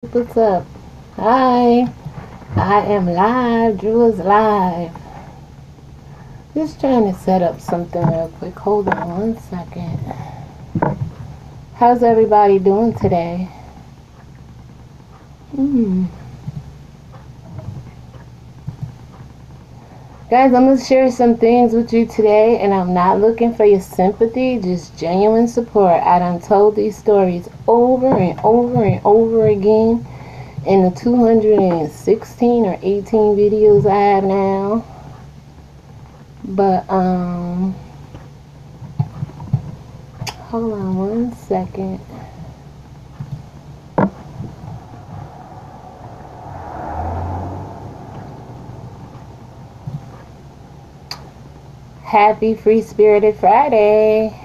What's up? Hi, I am live. Drew is live. Just trying to set up something real quick. Hold on one second. How's everybody doing today? Guys, I'm going to share some things with you today, and I'm not looking for your sympathy, just genuine support. I done told these stories over and over and over again in the 216 or 18 videos I have now. But, hold on one second. Happy Free Spirited Friday.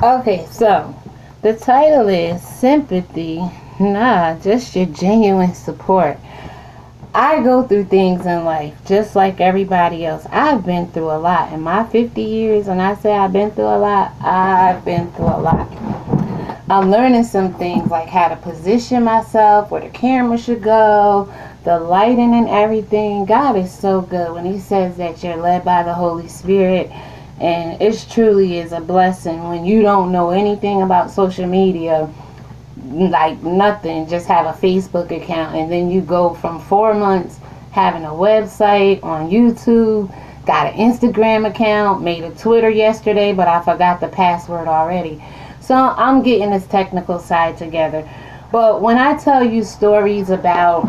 Okay, so the title is Sympathy, nah, just your genuine support. I go through things in life just like everybody else. I've been through a lot. In my 50 years, when I say I've been through a lot, I've been through a lot. I'm learning some things like how to position myself, where the camera should go, the lighting and everything. God is so good when He says that you're led by the Holy Spirit. And it truly is a blessing when you don't know anything about social media, like nothing, just have a Facebook account, and then you go from 4 months having a website on YouTube, got an Instagram account, made a Twitter yesterday, but I forgot the password already. So I'm getting this technical side together. But when I tell you stories about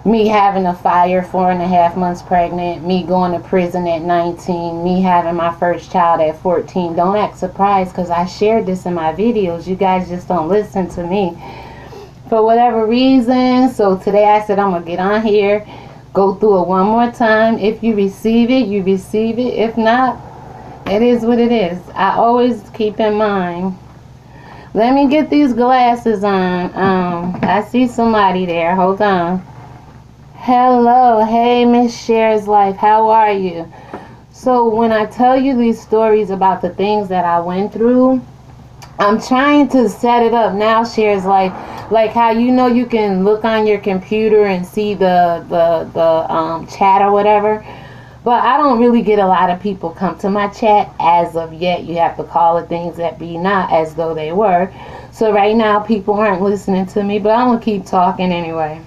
me having a fire 4.5 months pregnant, me going to prison at 19, me having my first child at 14, don't act surprised because I shared this in my videos. You guys just don't listen to me for whatever reason. So today I said I'm going to get on here, go through it one more time. If you receive it, you receive it. If not, it is what it is. I always keep in mind. Let me get these glasses on. I see somebody there. Hold on. Hello, hey Miss Shares Life, how are you? So when I tell you these stories about the things that I went through, I'm trying to set it up now, Shares Life, like how you can look on your computer and see the chat or whatever. But I don't really get a lot of people come to my chat as of yet. You have to call the things that be not as though they were. So right now people aren't listening to me, but I'm gonna keep talking anyway.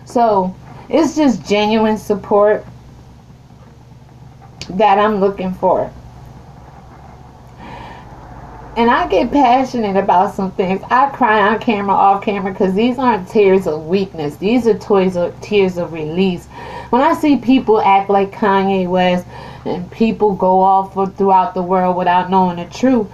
So it's just genuine support that I'm looking for. And I get passionate about some things. I cry on camera, off camera, because these aren't tears of weakness. These are tears of release. When I see people act like Kanye West and people go off throughout the world without knowing the truth,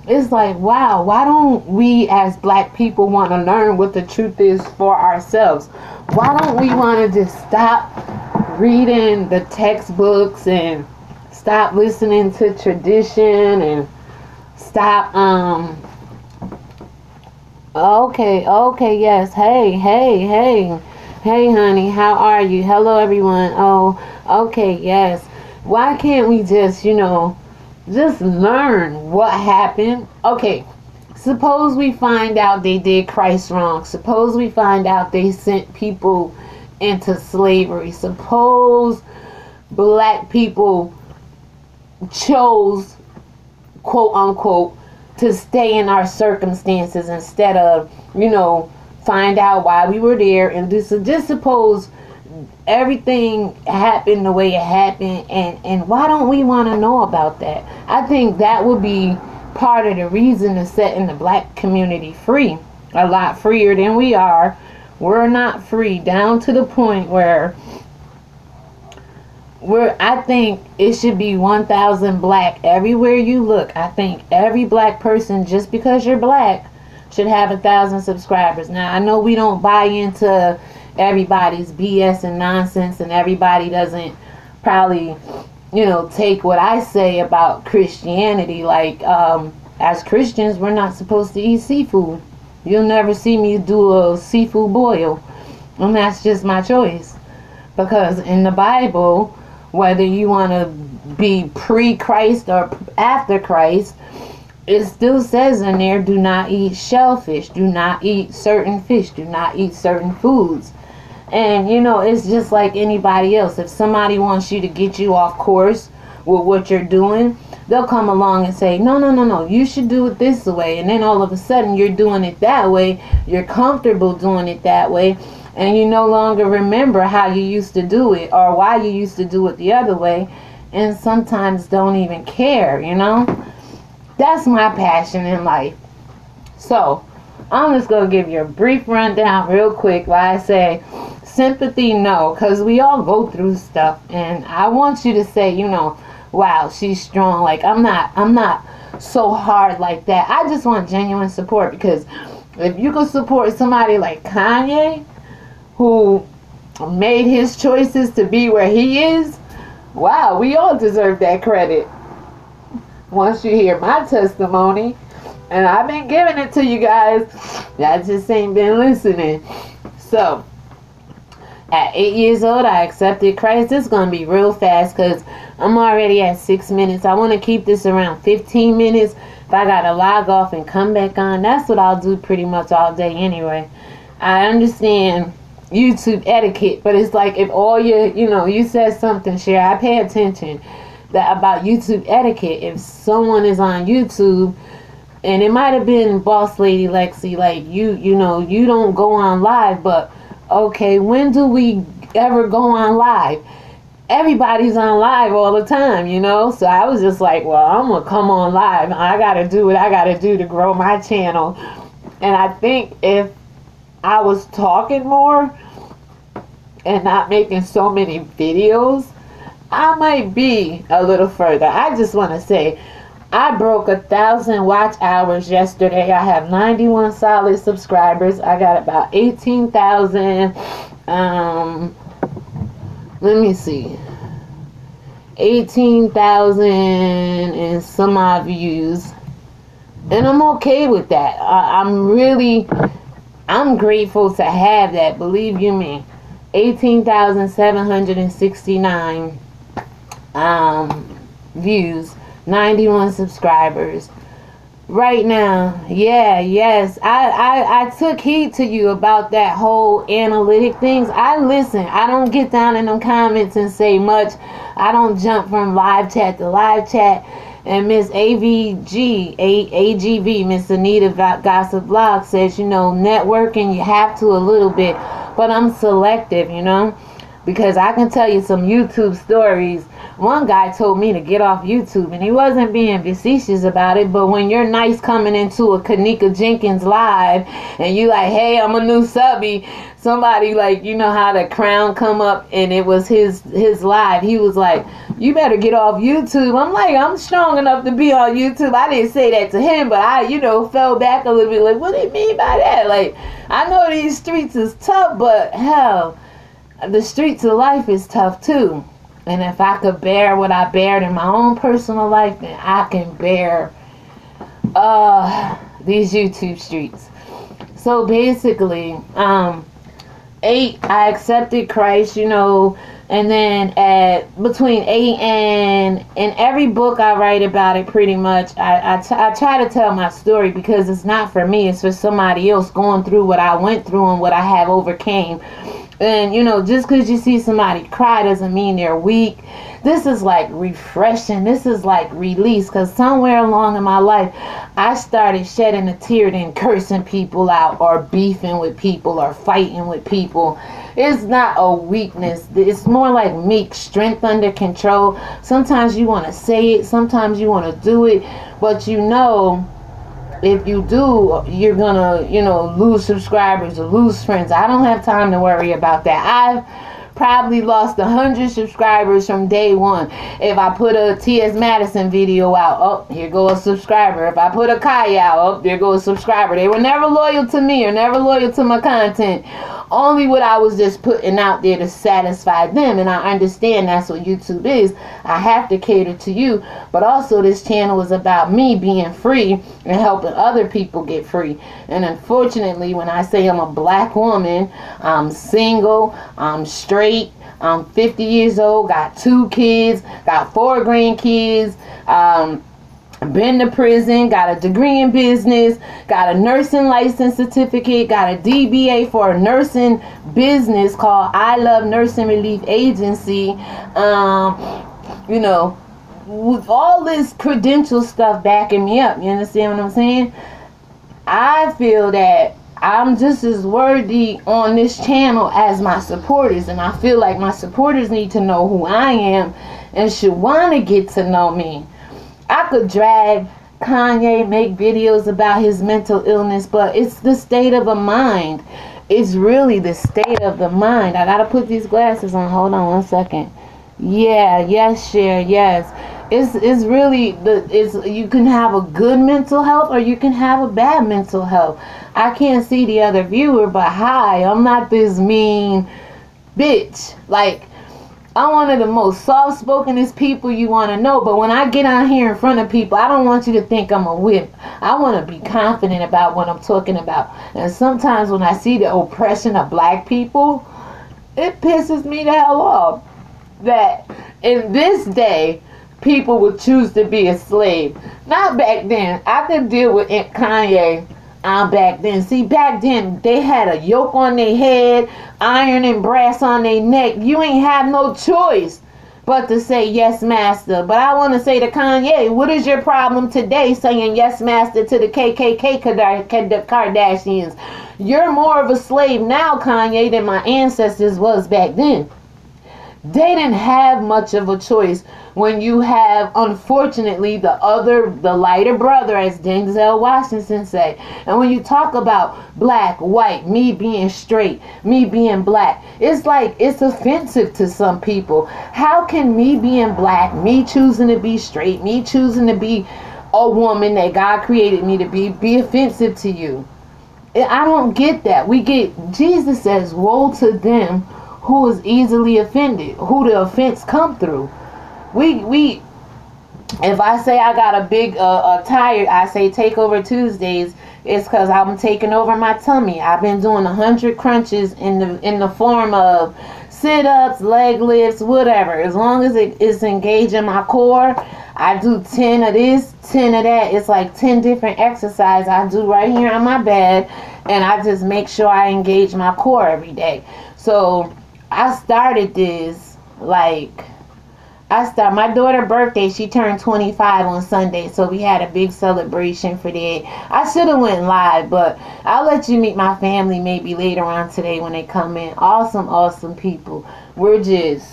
it's like, wow, why don't we as black people want to learn what the truth is for ourselves? Why don't we want to just stop reading the textbooks and stop listening to tradition and stop, okay, yes, hey, honey, how are you? Hello, everyone. Oh, okay, yes. Why can't we just learn what happened? Okay, suppose we find out they did Christ wrong. Suppose we find out they sent people into slavery. Suppose black people chose, quote unquote, to stay in our circumstances instead of, find out why we were there. And just suppose everything happened the way it happened, and why don't we want to know about that? I think that would be part of the reason to setting the black community free. a lot freer than we are. We're not free, down to the point where I think it should be 1,000 black everywhere you look. I think every black person, just because you're black, should have 1,000 subscribers. Now, I know we don't buy into everybody's BS and nonsense, and everybody doesn't probably, take what I say about Christianity. Like, as Christians, we're not supposed to eat seafood. You'll never see me do a seafood boil. And that's just my choice. Because in the Bible, whether you want to be pre-Christ or after Christ, it still says in there, do not eat shellfish, do not eat certain fish, do not eat certain foods. And, it's just like anybody else. If somebody wants you to get you off course with what you're doing, they'll come along and say, no, you should do it this way. And then all of a sudden you're doing it that way. You're comfortable doing it that way. And you no longer remember how you used to do it or why you used to do it the other way. And sometimes don't even care, That's my passion in life. So, I'm just going to give you a brief rundown real quick while I say sympathy, no. Because we all go through stuff. And I want you to say, wow, she's strong. Like, I'm not so hard like that. I just want genuine support, because if you could support somebody like Kanye, who made his choices to be where he is, wow, we all deserve that credit. Once you hear my testimony, and I've been giving it to you guys, I just ain't been listening. So, at 8 years old, I accepted Christ. This is going to be real fast because I'm already at 6 minutes. I want to keep this around 15 minutes. If I got to log off and come back on, that's what I'll do pretty much all day anyway. I understand YouTube etiquette, but it's like if all you said something, share, I pay attention that about YouTube etiquette. If someone is on YouTube, and it might have been Boss Lady Lexi, like you don't go on live, but okay, when do we ever go on live? Everybody's on live all the time, so I was just like, well, I'm gonna come on live. I gotta do what I gotta do to grow my channel. And I think if I was talking more and not making so many videos, I might be a little further. I just want to say, I broke 1,000 watch hours yesterday. I have 91 solid subscribers. I got about 18,000, let me see, 18,000 and some odd views. And I'm okay with that. I'm grateful to have that, believe you me. 18,769 views, 91 subscribers. Right now, yes, I took heed to you about that whole analytic things. I listen. I don't get down in them comments and say much. I don't jump from live chat to live chat. And Miss AGV, Miss Anita Gossip Vlog says, networking, you have to a little bit. But I'm selective, because I can tell you some YouTube stories. One guy told me to get off YouTube, and he wasn't being facetious about it, but when you're nice coming into a Kanika Jenkins live, and you like, hey, I'm a new subby, somebody like, how the crown come up, and it was his live, he was like, you better get off YouTube. I'm like, I'm strong enough to be on YouTube. I didn't say that to him, but I, fell back a little bit, like, what do you mean by that? Like, I know these streets is tough, but hell, the streets of life is tough too. And if I could bear what I bared in my own personal life, then I can bear these YouTube streets. So basically, 8, I accepted Christ, and then at between 8 and in every book I write about it pretty much, I try to tell my story, because it's not for me, it's for somebody else going through what I went through and what I have overcame. And just because you see somebody cry doesn't mean they're weak. This is like refreshing. This is like release, because somewhere along in my life I started shedding a tear and cursing people out, or beefing with people, or fighting with people. It's not a weakness. It's more like meek strength under control. Sometimes you want to say it, sometimes you want to do it, but if you do, you're gonna, lose subscribers or lose friends. I don't have time to worry about that. I've probably lost 100 subscribers from day one. If I put a T.S. Madison video out, oh, here goes a subscriber. If I put a Kai out, oh, there goes a subscriber. They were never loyal to me or never loyal to my content. Only what I was just putting out there to satisfy them. And I understand that's what YouTube is. I have to cater to you. But also this channel is about me being free and helping other people get free. And unfortunately, when I say I'm a black woman, I'm single, I'm straight, I'm 50 years old, got 2 kids, got 4 grandkids, been to prison, got a degree in business, got a nursing license certificate, got a DBA for a nursing business called I Love Nursing Relief Agency. With all this credential stuff backing me up, you understand what I'm saying? I feel that I'm just as worthy on this channel as my supporters, and I feel like my supporters need to know who I am and should want to get to know me. I could drag Kanye, make videos about his mental illness, but it's the state of the mind. It's really the state of the mind. I gotta put these glasses on. Hold on one second. Yeah, yes, share, yes. It's really you can have a good mental health or you can have a bad mental health. I can't see the other viewer, but hi, I'm not this mean bitch. Like, I'm one of the most soft-spokenest people you want to know, but when I get out here in front of people, I don't want you to think I'm a whip. I want to be confident about what I'm talking about. And sometimes when I see the oppression of black people, it pisses me the hell off that in this day, people would choose to be a slave. Not back then. I could deal with Kanye back then. See, back then, they had a yoke on their head, iron and brass on their neck. You ain't have no choice but to say yes, master. But I want to say to Kanye, what is your problem today saying yes, master to the KKK Kardashians? You're more of a slave now, Kanye, than my ancestors was back then. They didn't have much of a choice when you have, unfortunately, the lighter brother, as Denzel Washington said. And when you talk about black, white, me being straight, me being black, it's like it's offensive to some people. How can me being black, me choosing to be straight, me choosing to be a woman that God created me to be offensive to you? I don't get that. Jesus says, woe to them who is easily offended, who the offense come through. If I say I got a big tire, I say take over Tuesdays, it's because I'm taking over my tummy. I've been doing 100 crunches in the form of sit-ups, leg lifts, whatever. As long as it is engaging my core, I do 10 of this, 10 of that. It's like 10 different exercises I do right here on my bed, and I just make sure I engage my core every day. So I started this my daughter's birthday, she turned 25 on Sunday, so we had a big celebration for that. I should have went live, but I'll let you meet my family maybe later on today when they come in. Awesome people. We're just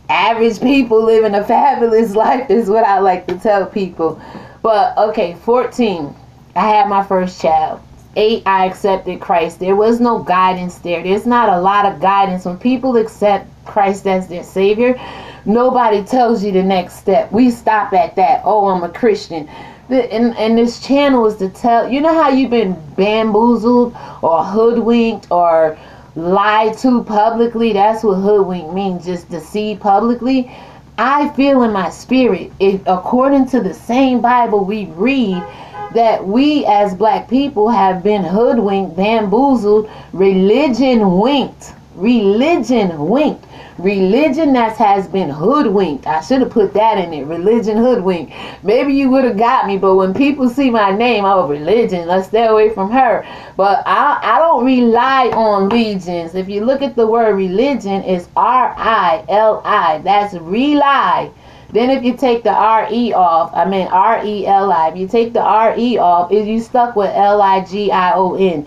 average people living a fabulous life is what I like to tell people. But okay, 14, I had my first child. 8, I accepted Christ. There was no guidance there. There's not a lot of guidance. When people accept Christ as their Savior, nobody tells you the next step. We stop at that. Oh, I'm a Christian. And this channel is to tell, you know how you've been bamboozled or hoodwinked or lied to publicly? That's what hoodwink means, just deceive publicly. I feel in my spirit, according to the same Bible we read, that we as black people have been hoodwinked, bamboozled, religion winked. Religion that has been hoodwinked. I should have put that in it. Religion hoodwinked. Maybe you would have got me, but when people see my name, oh, religion, let's stay away from her. But I don't rely on legions. If you look at the word religion, it's R-I-L-I. That's rely. Then if you take the R-E off, R-E-L-I. If you take the R-E off, you stuck with L-I-G-I-O-N.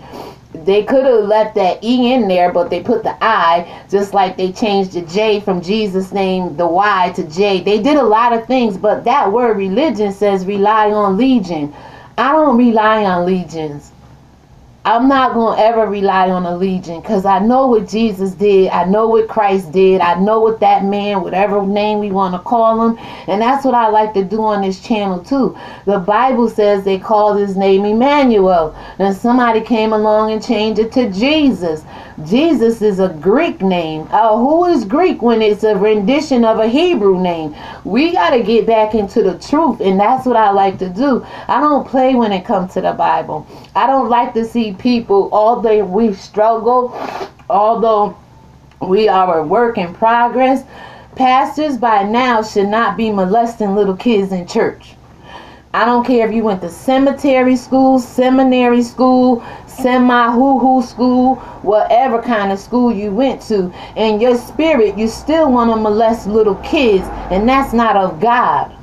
They could have left that E in there, but they put the I, just like they changed the J from Jesus' name, the Y to J. They did a lot of things, but that word religion says rely on legion. I don't rely on legions. I'm not going to ever rely on a legion, because I know what Jesus did. I know what Christ did. I know what that man, whatever name we want to call him. And that's what I like to do on this channel too. The Bible says they called his name Emmanuel. And somebody came along and changed it to Jesus. Jesus is a Greek name. Who is Greek when it's a rendition of a Hebrew name? We got to get back into the truth. And that's what I like to do. I don't play when it comes to the Bible. I don't like to see people, although we struggle, although we are a work in progress, pastors by now should not be molesting little kids in church. I don't care if you went to cemetery school, seminary school, semi-hoo-hoo school, whatever kind of school you went to. In your spirit, you still want to molest little kids, and that's not of God.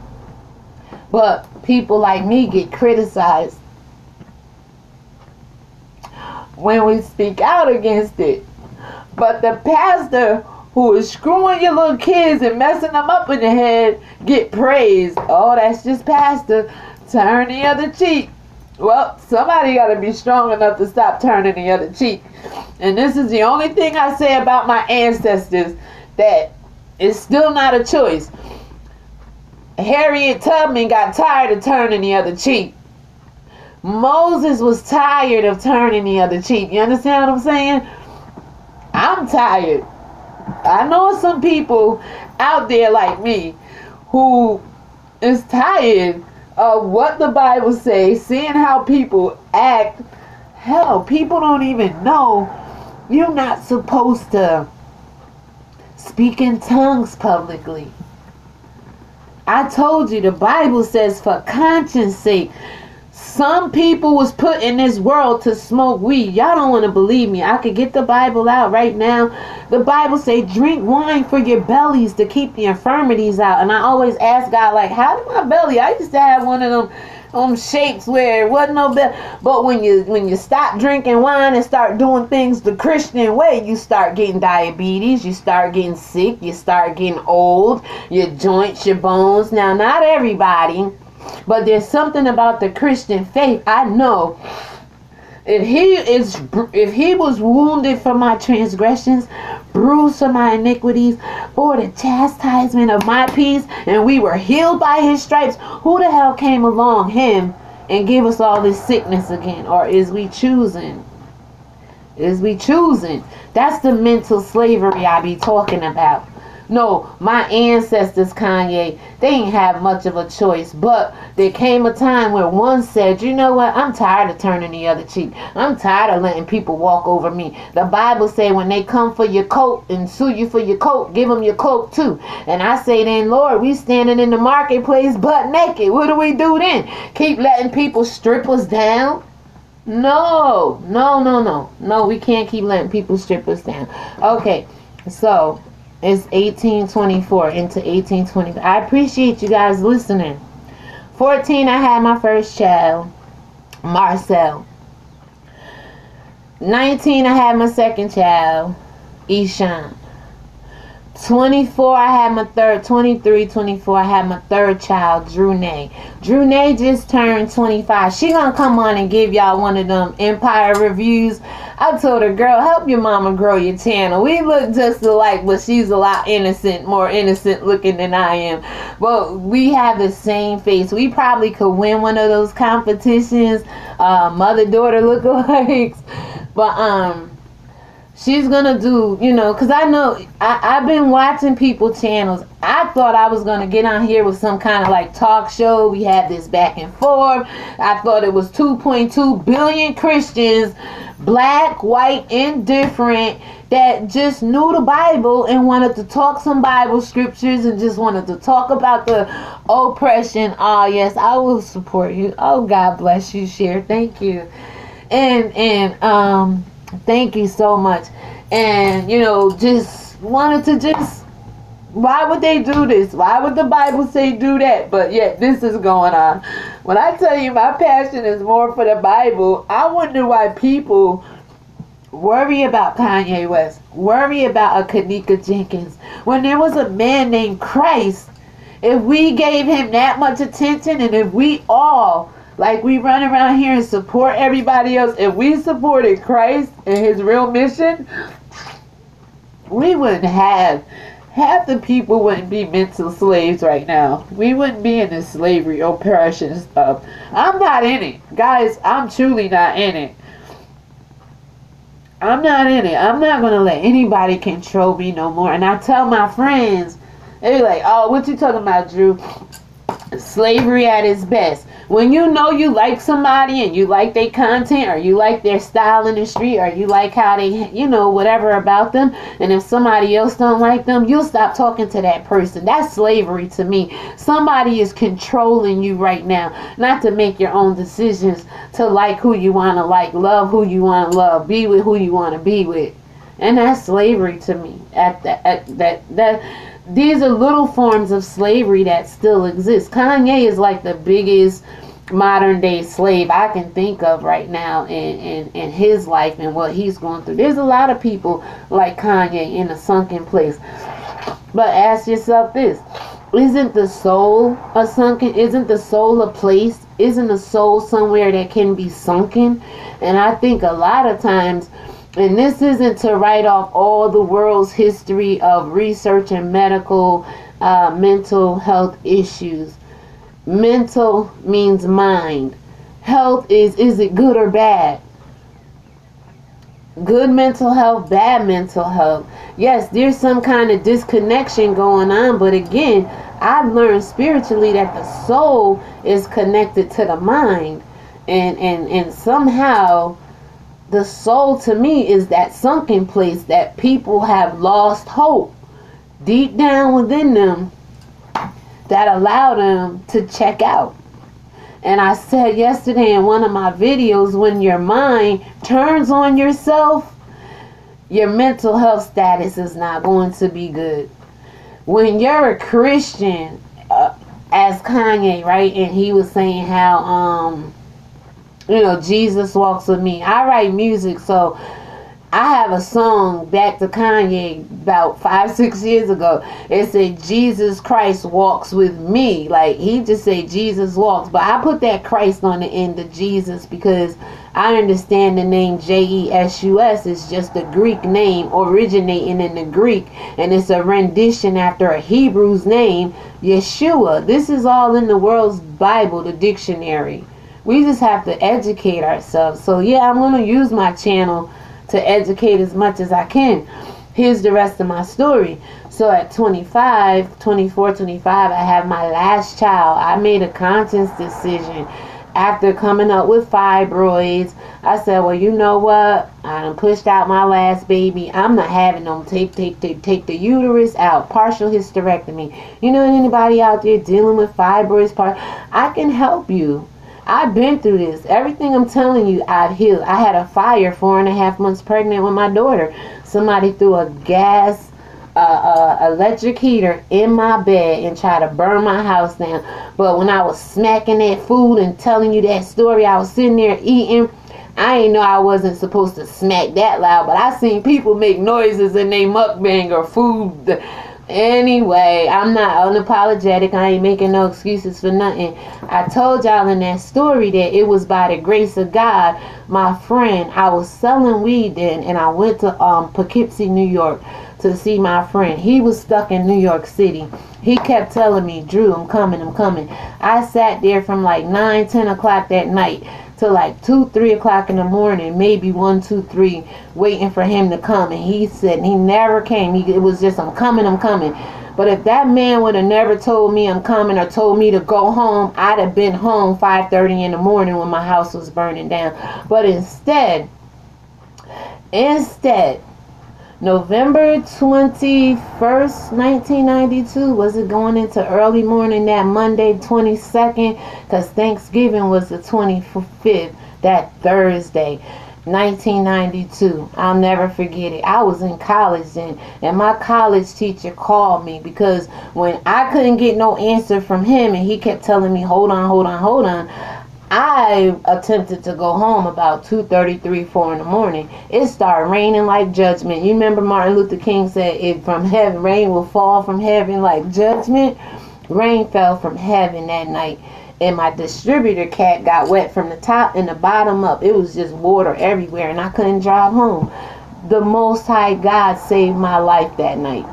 But people like me get criticized when we speak out against it. But the pastor who is screwing your little kids and messing them up in the head get praised. Oh, that's just pastor. Turn the other cheek. Well, somebody got to be strong enough to stop turning the other cheek. And this is the only thing I say about my ancestors, that it's still not a choice. Harriet Tubman got tired of turning the other cheek. Moses was tired of turning the other cheek. You understand what I'm saying? I'm tired. I know some people out there like me who is tired of what the Bible says, seeing how people act. Hell, people don't even know you're not supposed to speak in tongues publicly. I told you the Bible says for conscience sake. Some people was put in this world to smoke weed. Y'all don't want to believe me. I could get the Bible out right now. The Bible say drink wine for your bellies to keep the infirmities out. And I always ask God, like, how did my belly? I used to have one of them shapes where it wasn't no belly. But when you stop drinking wine and start doing things the Christian way, you start getting diabetes. You start getting sick. You start getting old. Your joints, your bones. Now, not everybody. But there's something about the Christian faith. I know if he was wounded for my transgressions, bruised for my iniquities, for the chastisement of my peace, and we were healed by his stripes, who the hell came along him and give us all this sickness again? Or is we choosing? Is we choosing? That's the mental slavery I be talking about. No, my ancestors, Kanye, they ain't have much of a choice. But there came a time where one said, you know what, I'm tired of turning the other cheek. I'm tired of letting people walk over me. The Bible say when they come for your coat and sue you for your coat, give them your cloak too. And I say then, Lord, we standing in the marketplace butt naked. What do we do then? Keep letting people strip us down? No, we can't keep letting people strip us down. Okay, so it's 1824 into 1820. I appreciate you guys listening. 14, I had my first child, Marcel. 19, I had my second child, Ishan. 24, I had my third. 23, 24, I had my third child, Drunay. Drunay just turned 25. She gonna come on and give y'all one of them Empire reviews. I told her, girl, help your mama grow your channel. We look just alike, but she's a lot innocent, more innocent looking than I am. But we have the same face. We probably could win one of those competitions, mother-daughter lookalikes. But she's gonna do, because I know I've been watching people's channels. I thought I was gonna get on here with some kind of like talk show. We had this back and forth. I thought it was 2.2 billion Christians, black, white, indifferent, that just knew the Bible and wanted to talk some Bible scriptures and just wanted to talk about the oppression. Oh yes, I will support you. Oh, God bless you, Cher. Thank you. And thank you so much. And just wanted to why would they do this? Why would the Bible say do that? But yet this is going on. When I tell you my passion is more for the Bible, I wonder why people worry about Kanye West, worry about a Kanika Jenkins, when there was a man named Christ. If we gave him that much attention, and if we all Like we run around here and support everybody else. If we supported Christ and his real mission, we wouldn't have, half the people wouldn't be mental slaves right now. We wouldn't be in this slavery, oppression stuff. I'm not in it. Guys, I'm truly not in it. I'm not in it. I'm not going to let anybody control me no more. And I tell my friends, they be like, oh, what you talking about, Drew? Slavery at its best. When you know you like somebody and you like their content, or you like their style in the street, or you like how they, you know, whatever about them, and if somebody else don't like them, you'll stop talking to that person. That's slavery to me. Somebody is controlling you right now, not to make your own decisions, to like who you want to like, love who you want to love, be with who you want to be with. And that's slavery to me. These are little forms of slavery that still exist. Kanye is like the biggest modern day slave I can think of right now in his life and what he's going through. There's a lot of people like Kanye in a sunken place. But ask yourself this. Isn't the soul a sunken? Isn't the soul a place? Isn't the soul somewhere that can be sunken? And I think a lot of times, and this isn't to write off all the world's history of research and medical mental health issues. Mental means mind. Health is it good or bad? Good mental health, bad mental health. Yes, there's some kind of disconnection going on, but again, I've learned spiritually that the soul is connected to the mind. And somehow the soul to me is that sunken place that people have lost hope deep down within them that allow them to check out. And I said yesterday in one of my videos, when your mind turns on yourself, your mental health status is not going to be good. When you're a Christian, as Kanye, right, and he was saying how you know, Jesus walks with me. I write music, so I have a song back to Kanye about 5-6 years ago. It said Jesus Christ walks with me. Like, he just said Jesus walks, but I put that Christ on the end of Jesus because I understand the name Jesus is just a Greek name originating in the Greek, and it's a rendition after a Hebrew's name, Yeshua. This is all in the world's Bible, the dictionary. We just have to educate ourselves. So yeah, I'm going to use my channel to educate as much as I can. Here's the rest of my story. So at 24, 25, I have my last child. I made a conscious decision after coming up with fibroids. I said, well, you know what? I done pushed out my last baby. I'm not having them take the uterus out. Partial hysterectomy. You know anybody out there dealing with fibroids? I can help you. I've been through this. Everything I'm telling you, I've healed. I had a fire 4.5 months pregnant with my daughter. Somebody threw a gas electric heater in my bed and tried to burn my house down. But when I was smacking that food and telling you that story, I was sitting there eating. I didn't know I wasn't supposed to smack that loud, but I seen people make noises in their mukbang or food. Anyway, I'm not unapologetic. I ain't making no excuses for nothing. I told y'all in that story that it was by the grace of God. My friend, I was selling weed then, and I went to Poughkeepsie, New York to see my friend. He was stuck in New York City. He kept telling me, Drew, I'm coming, I'm coming. I sat there from like 9, 10 o'clock that night to like 2, 3 o'clock in the morning, maybe 1, 2, 3, waiting for him to come. And he said, and he never came. It was just, I'm coming, I'm coming. But if that man would have never told me I'm coming or told me to go home, I'd have been home 5:30 in the morning when my house was burning down. But instead, November 21st, 1992, was it going into early morning that Monday, 22nd? Because Thanksgiving was the 25th, that Thursday, 1992. I'll never forget it. I was in college then, and my college teacher called me because when I couldn't get no answer from him and he kept telling me, hold on, I attempted to go home about 2:33, 4 in the morning. It started raining like judgment. You remember Martin Luther King said, "If from heaven, rain will fall from heaven like judgment." Rain fell from heaven that night. and my distributor cap got wet from the top and the bottom up. It was just water everywhere, and I couldn't drive home. The Most High God saved my life that night.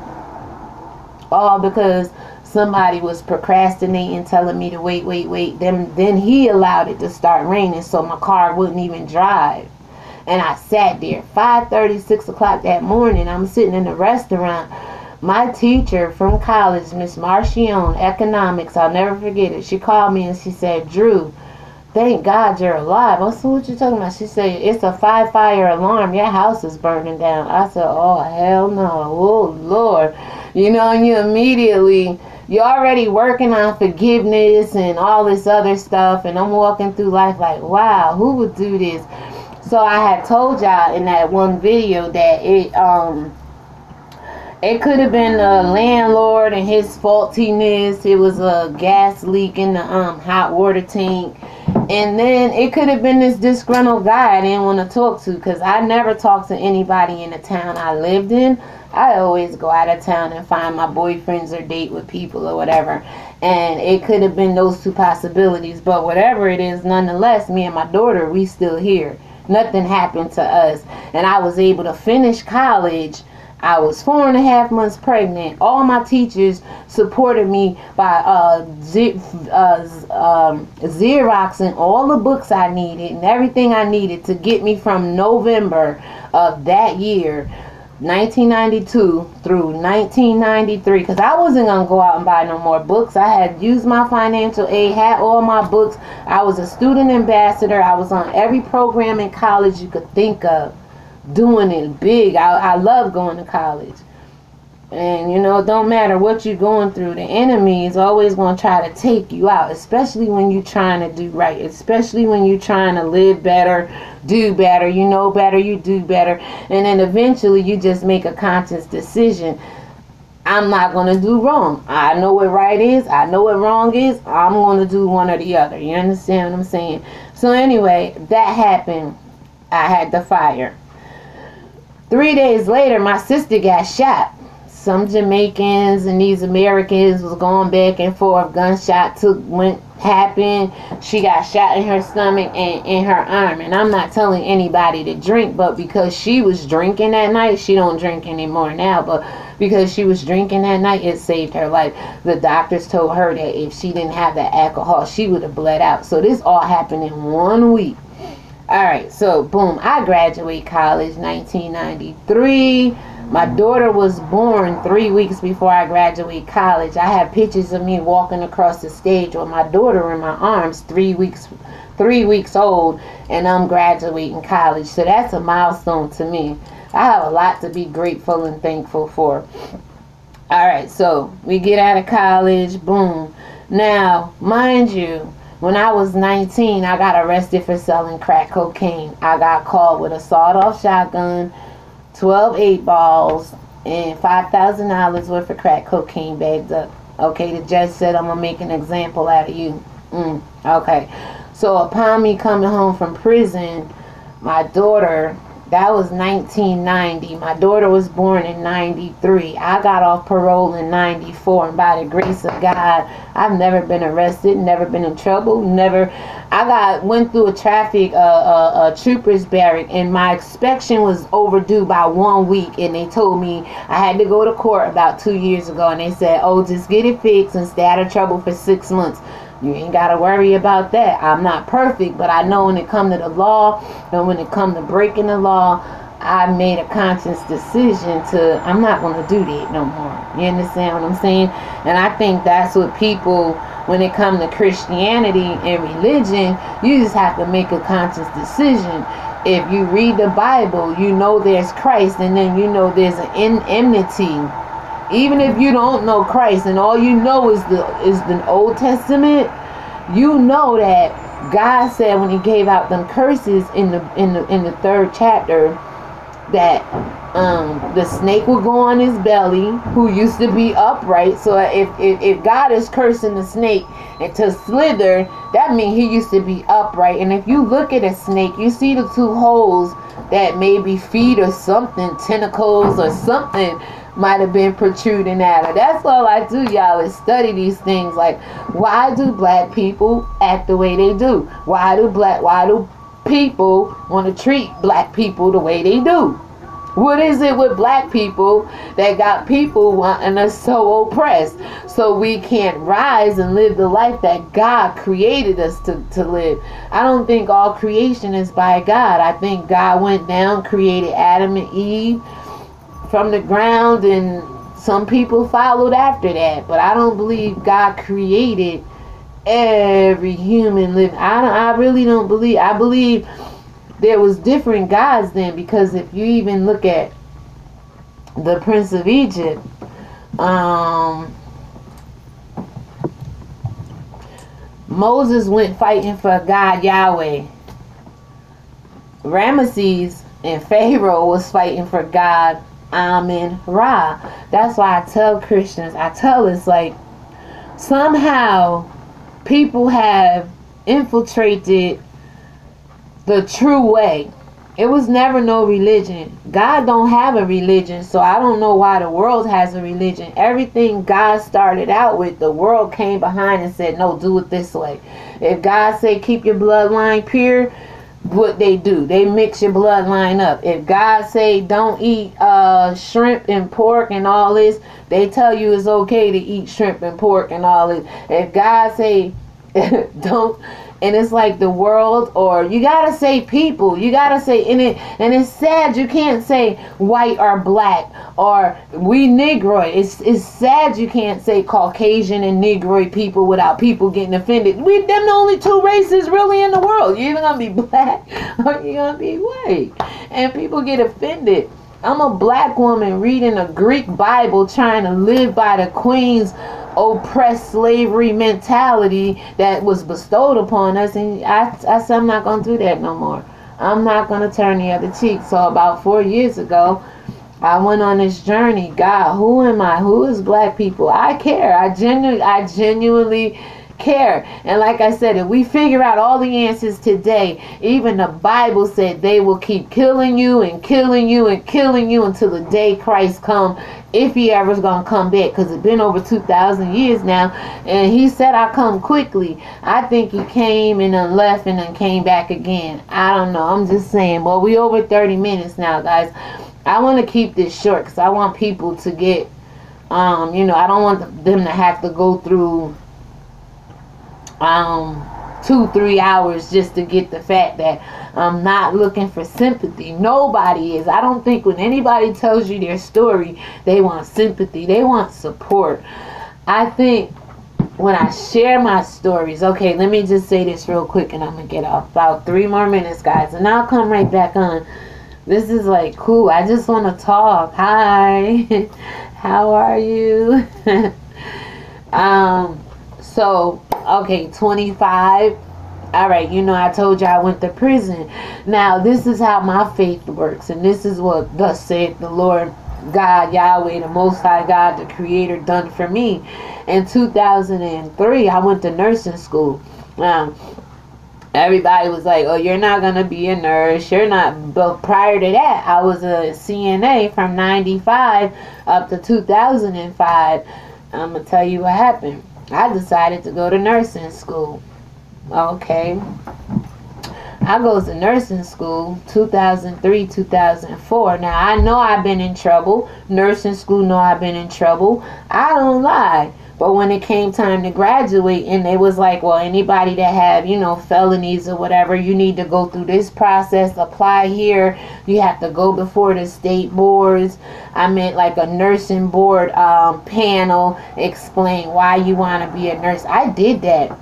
All because somebody was procrastinating, telling me to wait. Then he allowed it to start raining, so my car wouldn't even drive. And I sat there 5:30, 6 o'clock that morning. I'm sitting in the restaurant. My teacher from college, Miss Marcion, economics, I'll never forget it. She called me and she said, "Drew, thank God you're alive." I said, "What you talking about?" She said, "It's a 5-fire alarm. Your house is burning down." I said, "Oh, hell no. Oh, Lord." You know, and you're already working on forgiveness and all this other stuff. And I'm walking through life like, wow, who would do this? So I had told y'all in that one video that it could have been the landlord and his faultiness. It was a gas leak in the hot water tank. And then it could have been this disgruntled guy I didn't want to talk to, because I never talked to anybody in the town I lived in. I always go out of town and find my boyfriends or date with people or whatever. And it could have been those two possibilities. But whatever it is, nonetheless, me and my daughter, we still here. Nothing happened to us. And I was able to finish college. I was 4.5 months pregnant. All my teachers supported me by Xeroxing all the books I needed and everything I needed to get me from November of that year, 1992, through 1993, because I wasn't going to go out and buy no more books. I had used my financial aid, had all my books. I was a student ambassador. I was on every program in college you could think of. Doing it big. I love going to college. And you know, it don't matter what you're going through, the enemy is always going to try to take you out, especially when you're trying to do right, especially when you're trying to live better, do better, you know better, you do better. And then eventually you just make a conscious decision. I'm not going to do wrong. I know what right is. I know what wrong is. I'm going to do one or the other. You understand what I'm saying? So anyway, that happened. I had the fire. 3 days later, my sister got shot. Some Jamaicans and these Americans was going back and forth. Gunshot happened. She got shot in her stomach and in her arm. And I'm not telling anybody to drink, but because she was drinking that night, she don't drink anymore now, but because she was drinking that night, it saved her life. The doctors told her that if she didn't have that alcohol, she would have bled out. So this all happened in 1 week. Alright, so boom, I graduate college 1993. My daughter was born 3 weeks before I graduate college. I have pictures of me walking across the stage with my daughter in my arms, 3 weeks old, and I'm graduating college. So that's a milestone to me. I have a lot to be grateful and thankful for. Alright, so we get out of college, boom. Now, mind you, when I was 19, I got arrested for selling crack cocaine. I got caught with a sawed-off shotgun, 12 8-balls, and $5,000 worth of crack cocaine bagged up. Okay, the judge said, "I'm going to make an example out of you." Okay, so upon me coming home from prison, my daughter, that was 1990. My daughter was born in 93. I got off parole in 94. And by the grace of God, I've never been arrested, never been in trouble, never. I went through a traffic trooper's barrack, and my inspection was overdue by 1 week. And they told me I had to go to court about 2 years ago. And they said, "Oh, just get it fixed and stay out of trouble for 6 months. You ain't got to worry about that." I'm not perfect, but I know when it comes to the law and when it comes to breaking the law, I made a conscious decision I'm not going to do that no more. You understand what I'm saying? And I think that's what people, when it comes to Christianity and religion, you just have to make a conscious decision. If you read the Bible, you know there's Christ, and then you know there's an enmity. Even if you don't know Christ and all you know is the Old Testament, you know that God said when He gave out them curses in the 3rd chapter that the snake would go on his belly, who used to be upright. So if God is cursing the snake and to slither, that means he used to be upright. And if you look at a snake, you see the 2 holes that may be feet or something, tentacles or something. might have been protruding at her. That's all I do, y'all, is study these things. Like, why do black people act the way they do? Why do people want to treat black people the way they do? What is it with black people that got people wanting us so oppressed so we can't rise and live the life that God created us to live? I don't think all creation is by God. I think God went down, created Adam and Eve from the ground, and some people followed after that. But I don't believe God created every human living. I really don't believe. I believe there was different gods then, because if you even look at the Prince of Egypt, Moses went fighting for God Yahweh. Ramesses and Pharaoh was fighting for God Amen Ra. That's why I tell Christians, it's like somehow people have infiltrated the true way. It was never no religion. God don't have a religion, so I don't know why the world has a religion. Everything God started out with, the world came behind and said, no, do it this way. If God say keep your bloodline pure, what they do, they mix your bloodline up. If God say don't eat shrimp and pork and all this, they tell you it's okay to eat shrimp and pork and all this. If God say don't, and it's like the world, or you gotta say people, you gotta say and it's sad you can't say white or black or we Negroid. It's sad you can't say Caucasian and Negroid people without people getting offended. Them the only two races really in the world. You're either gonna be black or you're gonna be white, and people get offended. I'm a black woman reading a Greek Bible trying to live by the Queen's oppressed slavery mentality that was bestowed upon us, and I said I'm not going to do that no more. I'm not going to turn the other cheek. So about 4 years ago, I went on this journey. God, who am I? Who is black people? I care. I genuinely care. And like I said, if we figure out all the answers today, even the Bible said they will keep killing you and killing you and killing you until the day Christ come, if he ever's gonna come back, because it's been over 2,000 years now, and he said I come quickly. I think he came and then left and then came back again. I don't know, I'm just saying. Well, we over 30 minutes now, guys. I want to keep this short because I want people to get I don't want them to have to go through 2-3 hours just to get the fact that I'm not looking for sympathy. Nobody is. I don't think when anybody tells you their story, they want sympathy. They want support. I think when I share my stories, okay, let me just say this real quick and I'm going to get off. About 3 more minutes, guys, and I'll come right back on. This is like cool. I just want to talk. Hi. How are you? So, okay, 25. All right, I told you I went to prison. Now, this is how my faith works. And this is what thus saith the Lord God, Yahweh, the Most High God, the Creator, done for me. In 2003, I went to nursing school. Everybody was like, oh, you're not going to be a nurse. You're not. But prior to that, I was a CNA from 95 up to 2005. I'm going to tell you what happened. I decided to go to nursing school. Okay. I goes to nursing school 2003, 2004. Now, I know I've been in trouble. Nursing school know I've been in trouble. I don't lie. But when it came time to graduate, and they was like, well, anybody that have, felonies or whatever, you need to go through this process, apply here. You have to go before the state boards. I meant like a nursing board panel, explain why you want to be a nurse. I did that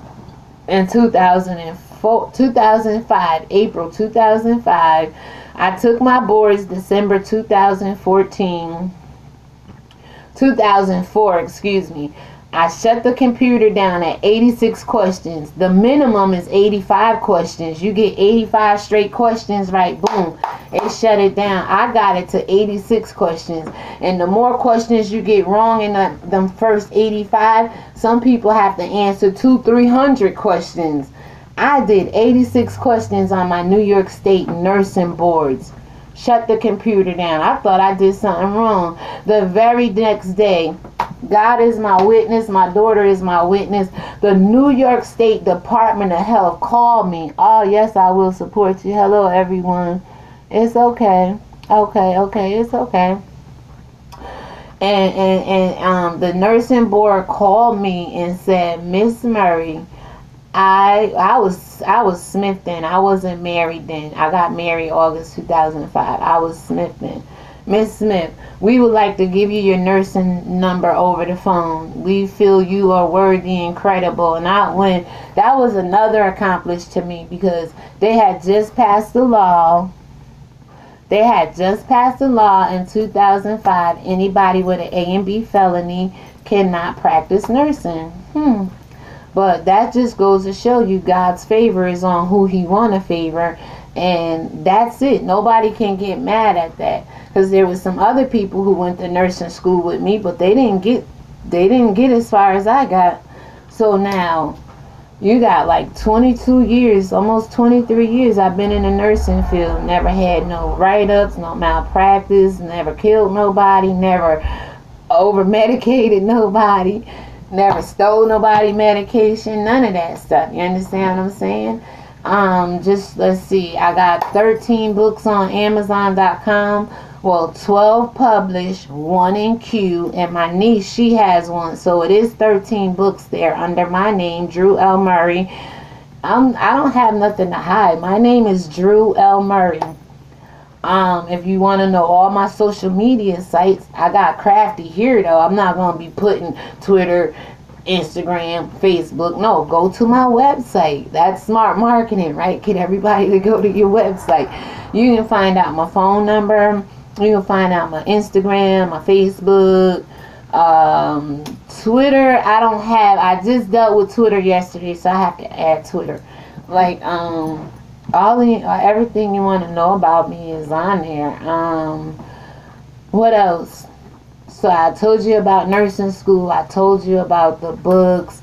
in 2005, April 2005. I took my boards December 2004, excuse me. I shut the computer down at 86 questions. The minimum is 85 questions. You get 85 straight questions right, boom, it shut it down. I got it to 86 questions. And the more questions you get wrong in them first 85, some people have to answer 200-300 questions. I did 86 questions on my New York State nursing boards. shut the computer down. I thought I did something wrong. The very next day, God is my witness, my daughter is my witness, the New York State Department of Health called me. Oh, yes, I will support you. Hello, everyone. It's okay. Okay, it's okay. And the nursing board called me and said, Miss Murray, I was Smith then. I wasn't married then. I got married August 2005. I was Smith then. Miss Smith, we would like to give you your nursing number over the phone. We feel you are worthy and credible. And that was another accomplishment to me, because they had just passed the law. They had just passed a law in 2005. Anybody with an A and B felony cannot practice nursing. But that just goes to show you God's favor is on who he want to favor. And that's it. Nobody can get mad at that. Because there was some other people who went to nursing school with me, but they didn't get as far as I got. So now you got like 22 years, almost 23 years I've been in the nursing field. Never had no write-ups, no malpractice, never killed nobody, never over-medicated nobody, never stole nobody medication, none of that stuff. You understand what I'm saying? Just let's see, I got 13 books on Amazon.com. Well, 12 published, 1 in queue, and my niece, she has one. So it is 13 books there under my name, Drew L. Murray. I don't have nothing to hide. My name is Drew L. Murray. If you want to know all my social media sites, I got crafty here, though. I'm not going to be putting Twitter, Instagram, Facebook. No, go to my website. That's smart marketing, right? Get everybody to go to your website. You can find out my phone number. You can find out my Instagram, my Facebook, Twitter. I just dealt with Twitter yesterday, so I have to add Twitter. Like, everything you want to know about me is on there. What else? So I told you about nursing school. I told you about the books.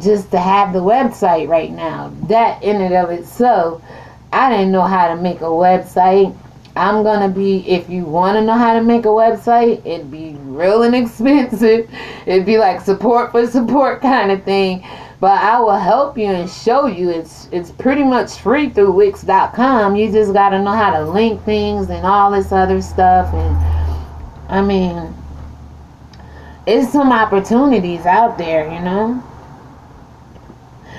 Just to have the website right now, that in and of itself, I didn't know how to make a website. I'm going to be, if you want to know how to make a website, it'd be real inexpensive. It'd be like support for support kind of thing. But I will help you and show you. It's pretty much free through Wix.com. You just got to know how to link things and all this other stuff. And I mean, it's some opportunities out there, you know.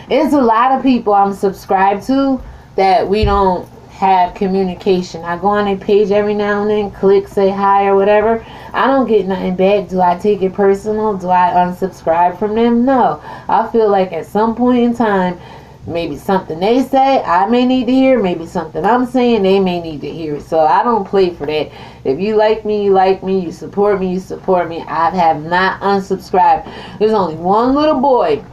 It's a lot of people I'm subscribed to that we don't have communication. I go on their page every now and then, click, say hi or whatever. I don't get nothing back. Do I take it personal? Do I unsubscribe from them? No. I feel like at some point in time, maybe something they say I may need to hear, maybe something I'm saying they may need to hear. So I don't play for that. If you like me, you like me. You support me, you support me. I have not unsubscribed. There's only one little boy,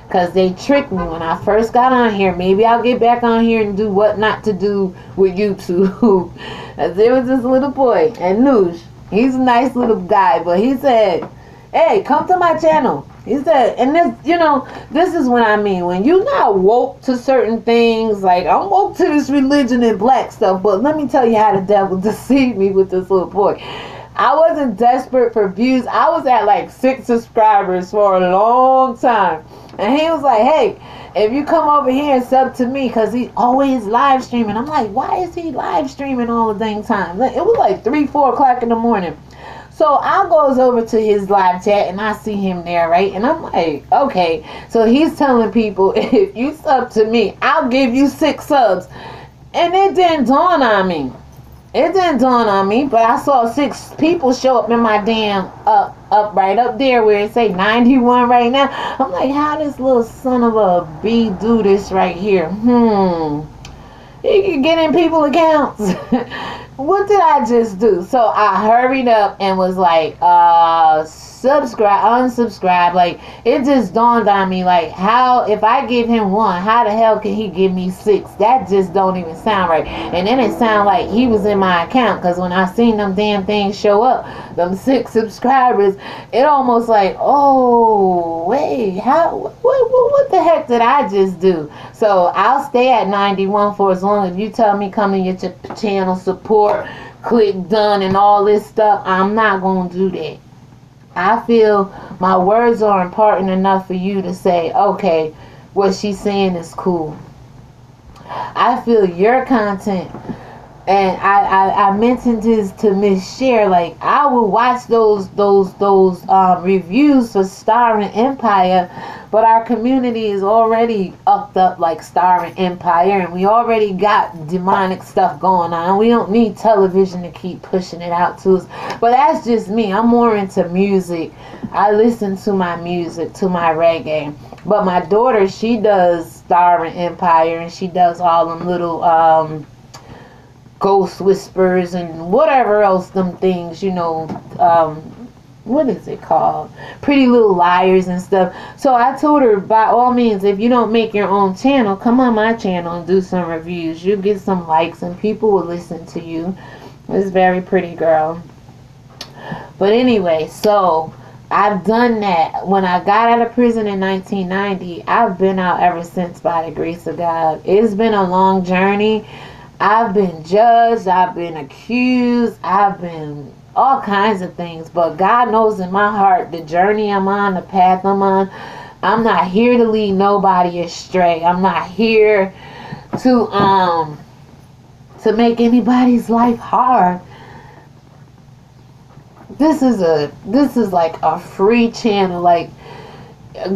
because they tricked me when I first got on here. Maybe I'll get back on here and do what not to do with YouTube. There was this little boy, and Noosh. He's a nice little guy, but he said, hey, come to my channel. He said, and this, you know, this is what I mean. When you're not woke to certain things, like I'm woke to this religion and black stuff, but let me tell you how the devil deceived me with this little boy. I wasn't desperate for views. I was at like 6 subscribers for a long time. And he was like, hey, if you come over here and sub to me, because he's always live streaming. I'm like, why is he live streaming all the dang time? It was like 3, 4 o'clock in the morning. So I goes over to his live chat and I see him there, right? And I'm like, okay. So he's telling people, if you sub to me, I'll give you 6 subs. And it didn't dawn on me. It didn't dawn on me, but I saw 6 people show up in my damn right up there where it say 91 right now. I'm like, how this little son of a bee do this right here? He can get in people's accounts. what did I just do? So I hurried up and was like, subscribe, unsubscribe. Like, it just dawned on me, like, how, if I give him 1, how the hell can he give me 6? That just don't even sound right. And then it sounded like he was in my account, because when I seen them damn things show up, them 6 subscribers, it almost like, oh, wait, how, what the heck did I just do? So I'll stay at 91 for as long as you tell me come and get your channel support, click done and all this stuff. I'm not going to do that. I feel my words are important enough for you to say, okay, what she's saying is cool. I feel your content, and I mentioned this to Miss Cher, like, I will watch those reviews for Star and Empire, but our community is already upped up like Star and Empire, and we already got demonic stuff going on. We don't need television to keep pushing it out to us. But that's just me. I'm more into music. I listen to my music, to my reggae. But my daughter, she does Star and Empire, and she does all them little ghost whispers and whatever else, them things, you know, what is it called? Pretty Little Liars and stuff. So I told her, by all means, if you don't make your own channel, come on my channel and do some reviews. You get some likes and people will listen to you. It's very pretty, girl. But anyway, so I've done that. When I got out of prison in 1990, I've been out ever since, by the grace of God. It's been a long journey. I've been judged, I've been accused, I've been all kinds of things, but God knows in my heart the journey I'm on, the path I'm on. I'm not here to lead nobody astray. I'm not here to make anybody's life hard. This is like a free channel. Like,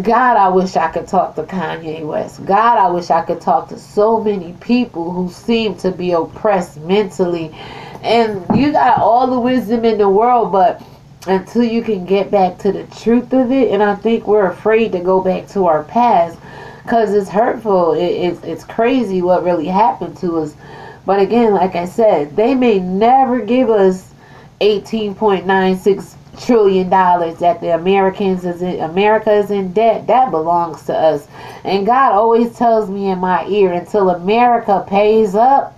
God, I wish I could talk to Kanye West. God, I wish I could talk to so many people who seem to be oppressed mentally. And you got all the wisdom in the world, but until you can get back to the truth of it, and I think we're afraid to go back to our past because it's hurtful. It's crazy what really happened to us. But again, like I said, they may never give us $18.96 trillion that the America is in debt. That belongs to us. And God always tells me in my ear, until America pays up,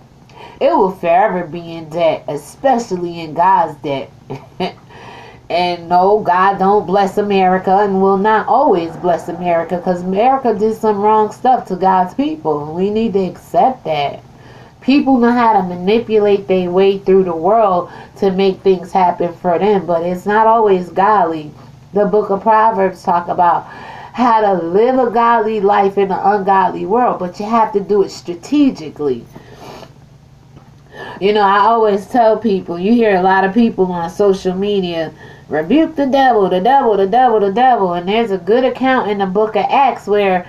it will forever be in debt, especially in God's debt. And no, God don't bless America and will not always bless America, because America did some wrong stuff to God's people. We need to accept that. People know how to manipulate their way through the world to make things happen for them, but it's not always godly. The book of Proverbs talk about how to live a godly life in an ungodly world, but you have to do it strategically. You know, I always tell people, you hear a lot of people on social media, rebuke the devil, the devil, the devil, the devil. And there's a good account in the book of Acts where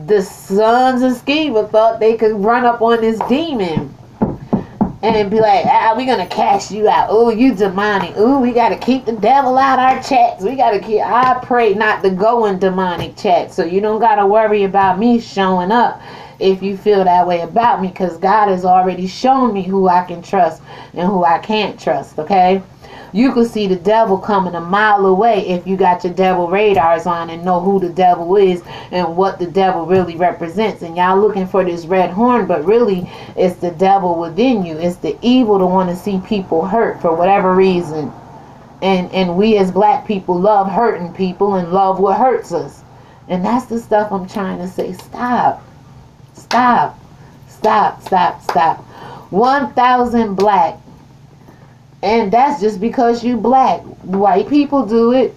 the sons of Sceva thought they could run up on this demon and be like, we're going to cast you out. Oh, you demonic. Oh, we got to keep the devil out our chats. We got to keep, I pray not to go in demonic chats. So you don't got to worry about me showing up if you feel that way about me, because God has already shown me who I can trust and who I can't trust, okay? You can see the devil coming a mile away if you got your devil radars on and know who the devil is and what the devil really represents. And y'all looking for this red horn, but really it's the devil within you. It's the evil to want to see people hurt for whatever reason. And we as black people love hurting people and love what hurts us. And that's the stuff I'm trying to say. Stop. Stop. Stop. Stop. Stop. 1,000 black. And that's just because you black. White people do it.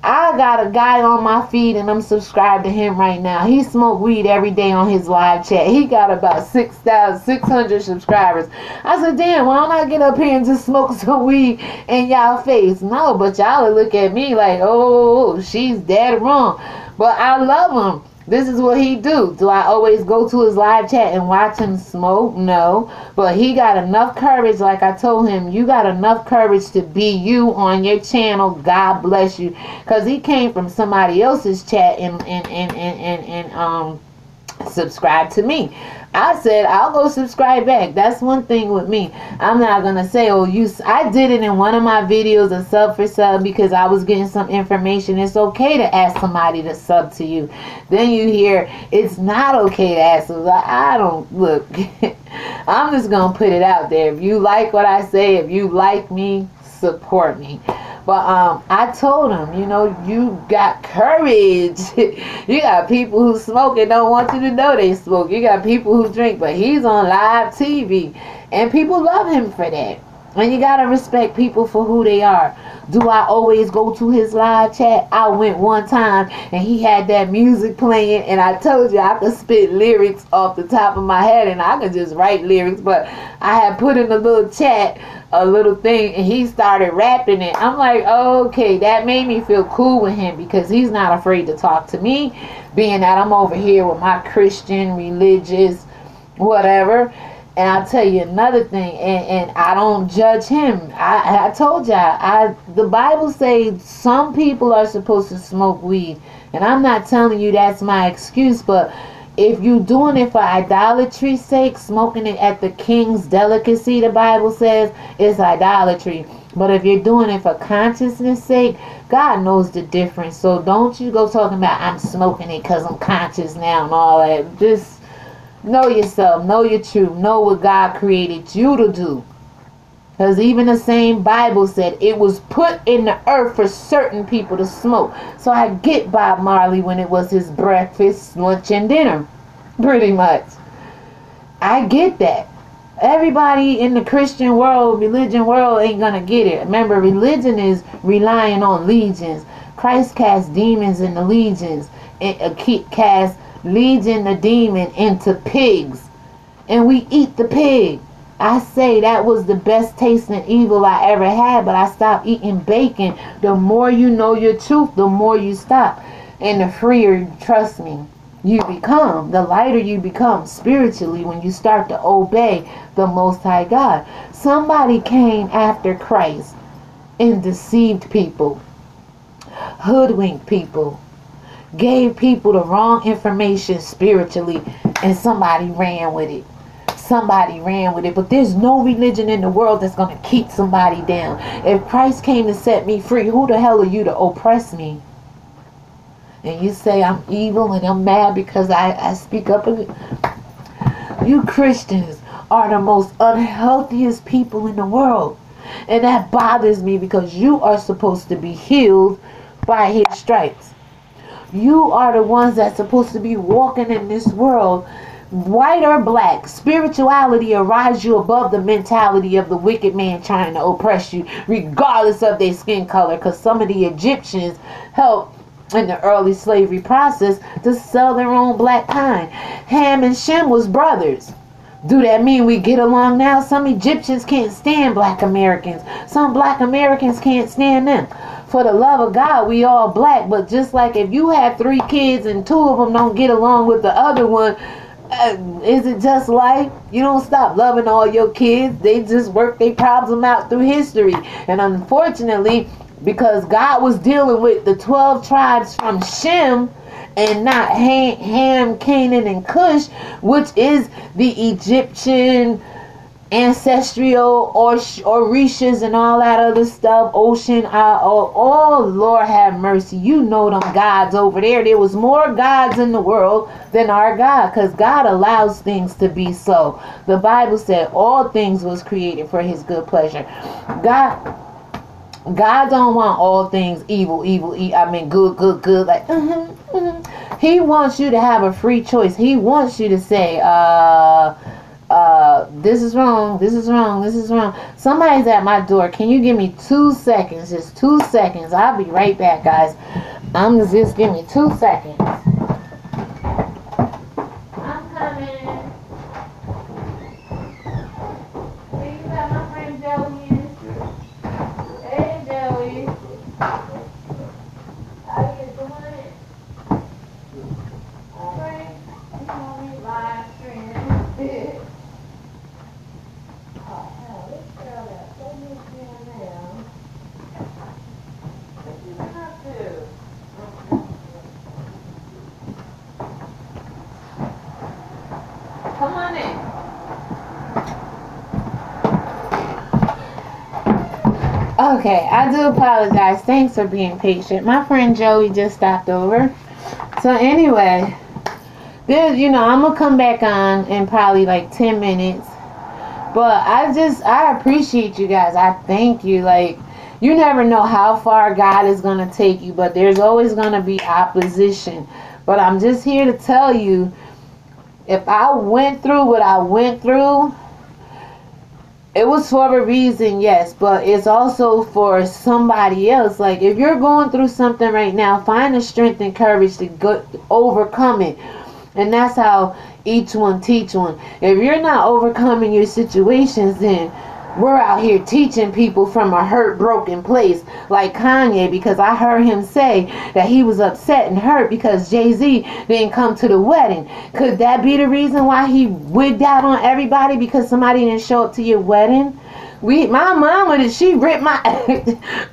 I got a guy on my feed and I'm subscribed to him right now. He smoked weed every day on his live chat. He got about 6,600 subscribers. I said, damn, why don't I get up here and just smoke some weed in y'all face? No, but y'all look at me like, oh, she's dead wrong. But I love him. This is what he do. Do I always go to his live chat and watch him smoke? No. But he got enough courage, like I told him, you got enough courage to be you on your channel. God bless you. Because he came from somebody else's chat and subscribe to me. I said I'll go subscribe back. That's one thing with me. I'm not gonna say, oh, I did it in one of my videos, a sub for sub, because I was getting some information. It's okay to ask somebody to sub to you. Then you hear it's not okay to ask them. I don't look. I'm just gonna put it out there. If you like what I say, if you like me, support me. But I told him, you got courage. You got people who smoke and don't want you to know they smoke. You got people who drink, but he's on live TV. And people love him for that. And you got to respect people for who they are. Do I always go to his live chat? I went one time and he had that music playing, and I told you I could spit lyrics off the top of my head and I could just write lyrics, but I had put in a little chat a little thing and he started rapping it. I'm like, okay, that made me feel cool with him because he's not afraid to talk to me, being that I'm over here with my Christian, religious, whatever. And I'll tell you another thing, and I don't judge him. I told y'all, the Bible says some people are supposed to smoke weed. And I'm not telling you that's my excuse, but if you're doing it for idolatry's sake, smoking it at the king's delicacy, the Bible says, it's idolatry. But if you're doing it for consciousness sake, God knows the difference. So don't you go talking about I'm smoking it because I'm conscious now and all that. Just know yourself, know your truth, know what God created you to do. Because even the same Bible said it was put in the earth for certain people to smoke. So I get Bob Marley when it was his breakfast, lunch, and dinner. Pretty much. I get that. Everybody in the Christian world, religion world ain't going to get it. Remember, religion is relying on legions. Christ cast demons in the legions. Cast legion the demon into pigs, and we eat the pig. I say that was the best tasting evil I ever had, but I stopped eating bacon. The more you know your truth, the more you stop, and the freer, trust me, you become, the lighter you become spiritually when you start to obey the Most High God. Somebody came after Christ and deceived people, hoodwinked people, gave people the wrong information spiritually, and somebody ran with it. Somebody ran with it. But there's no religion in the world that's going to keep somebody down. If Christ came to set me free, who the hell are you to oppress me? And you say I'm evil and I'm mad because I speak up. You Christians are the most unhealthiest people in the world. And that bothers me because you are supposed to be healed by his stripes. You are the ones that's supposed to be walking in this world, white or black. Spirituality arises you above the mentality of the wicked man trying to oppress you, regardless of their skin color. Because some of the Egyptians helped in the early slavery process to sell their own black kind. Ham and Shem was brothers. Do that mean we get along now? Some Egyptians can't stand black Americans. Some black Americans can't stand them. For the love of God, we all black. But just like if you have 3 kids and 2 of them don't get along with the other one, is it just life? You don't stop loving all your kids. They just work their problems out through history. And unfortunately, because God was dealing with the 12 tribes from Shem and not Ham, Canaan, and Cush, which is the Egyptian ancestral Orishas and all that other stuff, ocean, oh Lord have mercy, you know them gods over there. There was more gods in the world than our God, because God allows things to be so. The Bible said all things was created for his good pleasure. God don't want all things evil, I mean good, like He wants you to have a free choice. He wants you to say this is wrong, this is wrong, this is wrong. Somebody's at my door. Can you give me 2 seconds? Just 2 seconds. I'll be right back, guys. Just give me 2 seconds. I'm coming. Please have my friend Joey in. Hey, Joey. How you doing? Alright. You want me live streaming? Oh, hell, this girl got so much going on. What you been up to? Okay, I do apologize. Thanks for being patient. My friend Joey just stopped over. So anyway, I'm gonna come back on in probably like 10 minutes. But I appreciate you guys. I thank you. Like, you never know how far God is gonna take you, but there's always gonna be opposition. But I'm just here to tell you, if I went through what I went through, it was for a reason, yes, but it's also for somebody else. Like, if you're going through something right now, find the strength and courage to go overcome it. And that's how each one teach one. If you're not overcoming your situations, then we're out here teaching people from a hurt, broken place, like Kanye, because I heard him say that he was upset and hurt because Jay-Z didn't come to the wedding. Could that be the reason why he wigged out on everybody, because somebody didn't show up to your wedding? My mama, she ripped my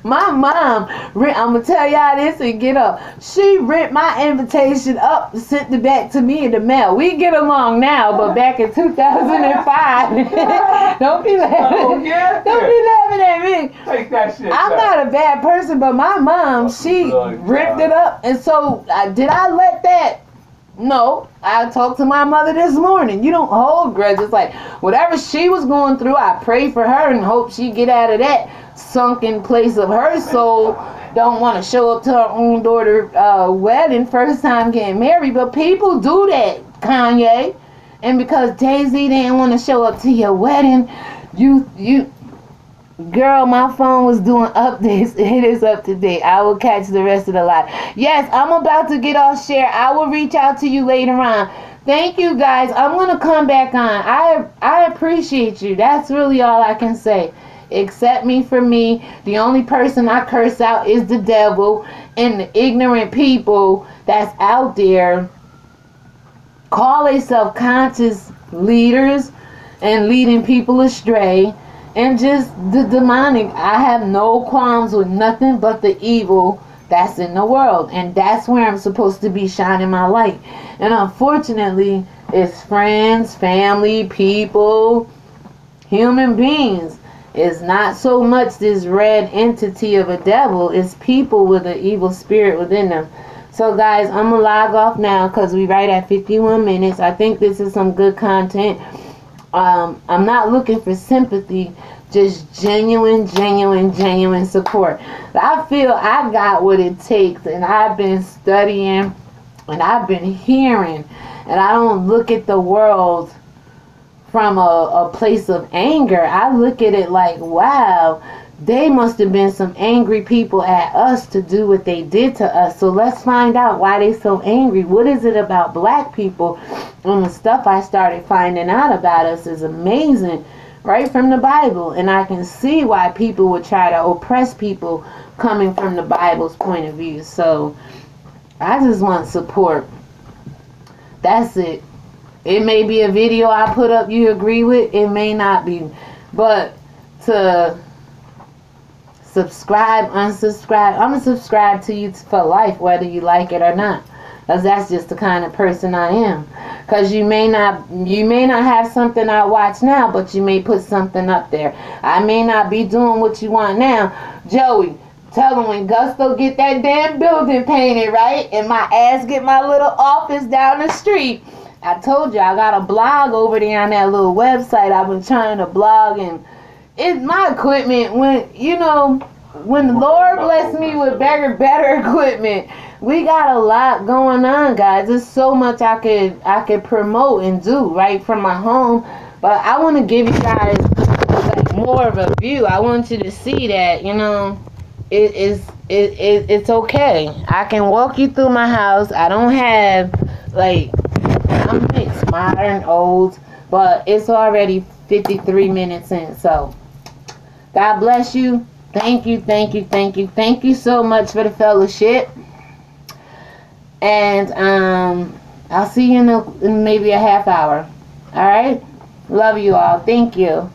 mom, I'm going to tell y'all this and get up. She ripped my invitation up, sent it back to me in the mail. We get along now, but back in 2005, don't be laughing. Don't be laughing at me. Take that shit I'm back. not a bad person, but my mom, she ripped it up. And so, did I let that? No, I talked to my mother this morning. You don't hold grudges. Like, whatever she was going through, I pray for her and hope she get out of that sunken place of her soul. Don't want to show up to her own daughter wedding, first time getting married. But people do that, Kanye. And because Jay-Z didn't want to show up to your wedding, girl, my phone was doing updates. It is up to date. I will catch the rest of the live. Yes, I'm about to get off share. I will reach out to you later on. Thank you, guys. I'm going to come back on. I appreciate you. That's really all I can say. Accept me for me. The only person I curse out is the devil and the ignorant people that's out there. Call themselves conscious leaders and leading people astray. And just the demonic. I have no qualms with nothing but the evil that's in the world. And that's where I'm supposed to be shining my light. And unfortunately, it's friends, family, people, human beings. It's not so much this red entity of a devil. It's people with an evil spirit within them. So guys, I'm going to log off now because we're right at 51 minutes. I think this is some good content. I'm not looking for sympathy, just genuine support. I feel I got what it takes, and I've been studying, and I've been hearing, and I don't look at the world from a place of anger. I look at it like, wow, they must have been some angry people at us to do what they did to us. So let's find out why they so angry. What is it about black people? And the stuff I started finding out about us is amazing, right from the Bible. And I can see why people would try to oppress people coming from the Bible's point of view. So I just want support. That's it. It may be a video I put up you agree with. It may not be. But to subscribe, unsubscribe, I'm going to subscribe to you for life, whether you like it or not. Because that's just the kind of person I am. Because you may not have something I watch now, but you may put something up there. I may not be doing what you want now. Joey, tell them when Gusto get that damn building painted, right? And my ass get my little office down the street. I told you, I got a blog over there on that little website. I've been trying to blog, and my equipment, when the Lord blessed me with better equipment, we got a lot going on, guys. There's so much I could promote and do right from my home. But I want to give you guys like more of a view. I want you to see that, it's okay. I can walk you through my house. I don't have I'm mixed, modern, old, but it's already 53 minutes in. So God bless you. Thank you so much for the fellowship. And I'll see you in maybe a half hour. All right? Love you all. Thank you.